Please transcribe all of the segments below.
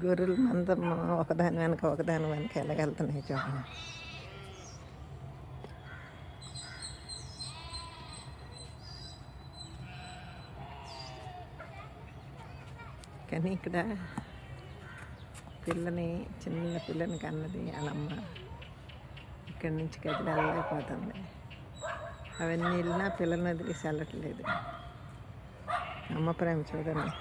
గొర్రెలు మందం ఒకదాని వెనక ఎలాగెళ్తున్నాయి చూడండి. కానీ ఇక్కడ చిన్న పిల్లని కన్నది వాళ్ళమ్మ ఇక్కడి నుంచి గదిలో వెళ్ళలేకపోతుంది. అవన్నీ వెళ్ళినా పిల్లల్ని వదిలేసి వెళ్ళట్లేదు. అమ్మ ప్రేమ చూడండి.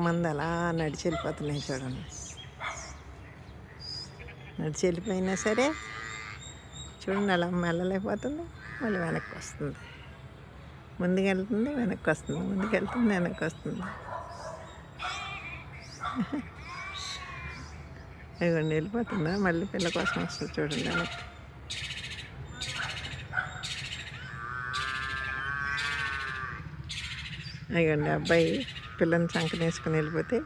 మంద అలా నడిచి వెళ్ళిపోతున్నాయి చూడండి. నడిచి వెళ్ళిపోయినా సరే చూడండి అలా వెళ్ళలేకపోతుంది. మళ్ళీ వెనక్కి వస్తుంది, ముందుకు వెళ్తుంది, వెనక్కి వస్తుంది, ముందుకు వెళ్తుంది, వెనక్కి వస్తుంది. అదిగోండి వెళ్ళిపోతుందా, మళ్ళీ పిల్ల కోసం వస్తుంది చూడండి వెనక్కి. అదిగోండి అబ్బాయి పిల్లని సంకన వేసుకుని వెళ్ళిపోతే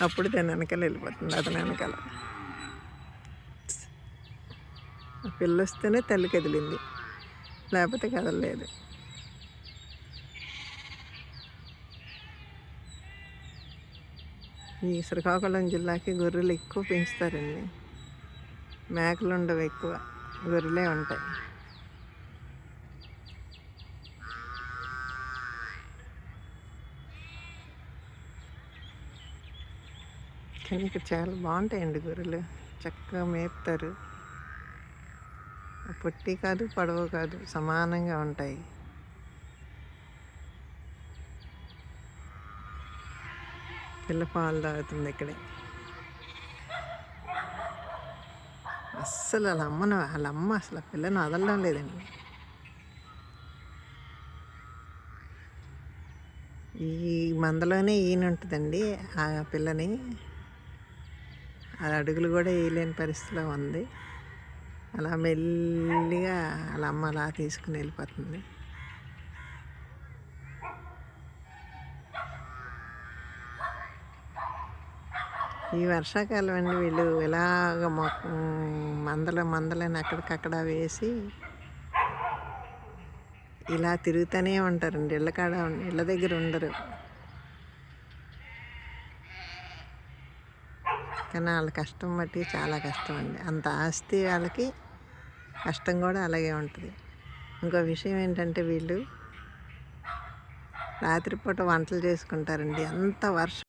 అప్పుడు దాని వెనకాల వెళ్ళిపోతుంది. అతని వెనకాల పిల్ల వస్తేనే తల్లి కదిలింది, లేకపోతే కదలలేదు. ఈ శ్రీకాకుళం జిల్లాకి గొర్రెలు ఎక్కువ పెంచుతారండి. మేకలు ఉండవు, ఎక్కువ గొర్రెలే ఉంటాయి. కానీ ఇక్కడ చాలా బాగుంటాయండి గొర్రెలు, చక్కగా మేపుతారు. పొట్టి కాదు, పొడవు కాదు, సమానంగా ఉంటాయి. పిల్ల పాలు తాగుతుంది ఇక్కడే. అస్సలు వాళ్ళ అమ్మ అసలు పిల్లని వదలడం లేదండి. ఈ మందలోనే ఈయన ఉంటుందండి ఆ పిల్లని. అది అడుగులు కూడా వేయలేని పరిస్థితిలో ఉంది. అలా మెల్లిగా వాళ్ళ అమ్మ అలా తీసుకుని వెళ్ళిపోతుంది. ఈ వర్షాకాలం అండి వీళ్ళు ఇలాగ మందలని అక్కడికక్కడ వేసి ఇలా తిరుగుతూనే ఉంటారండి. ఇళ్ళ దగ్గర ఉండరు. కానీ వాళ్ళ కష్టం బట్టి చాలా కష్టం అండి. అంత ఆస్తి వాళ్ళకి కష్టం కూడా అలాగే ఉంటుంది. ఇంకో విషయం ఏంటంటే వీళ్ళు రాత్రిపూట వంటలు చేసుకుంటారండి. అంత వర్షం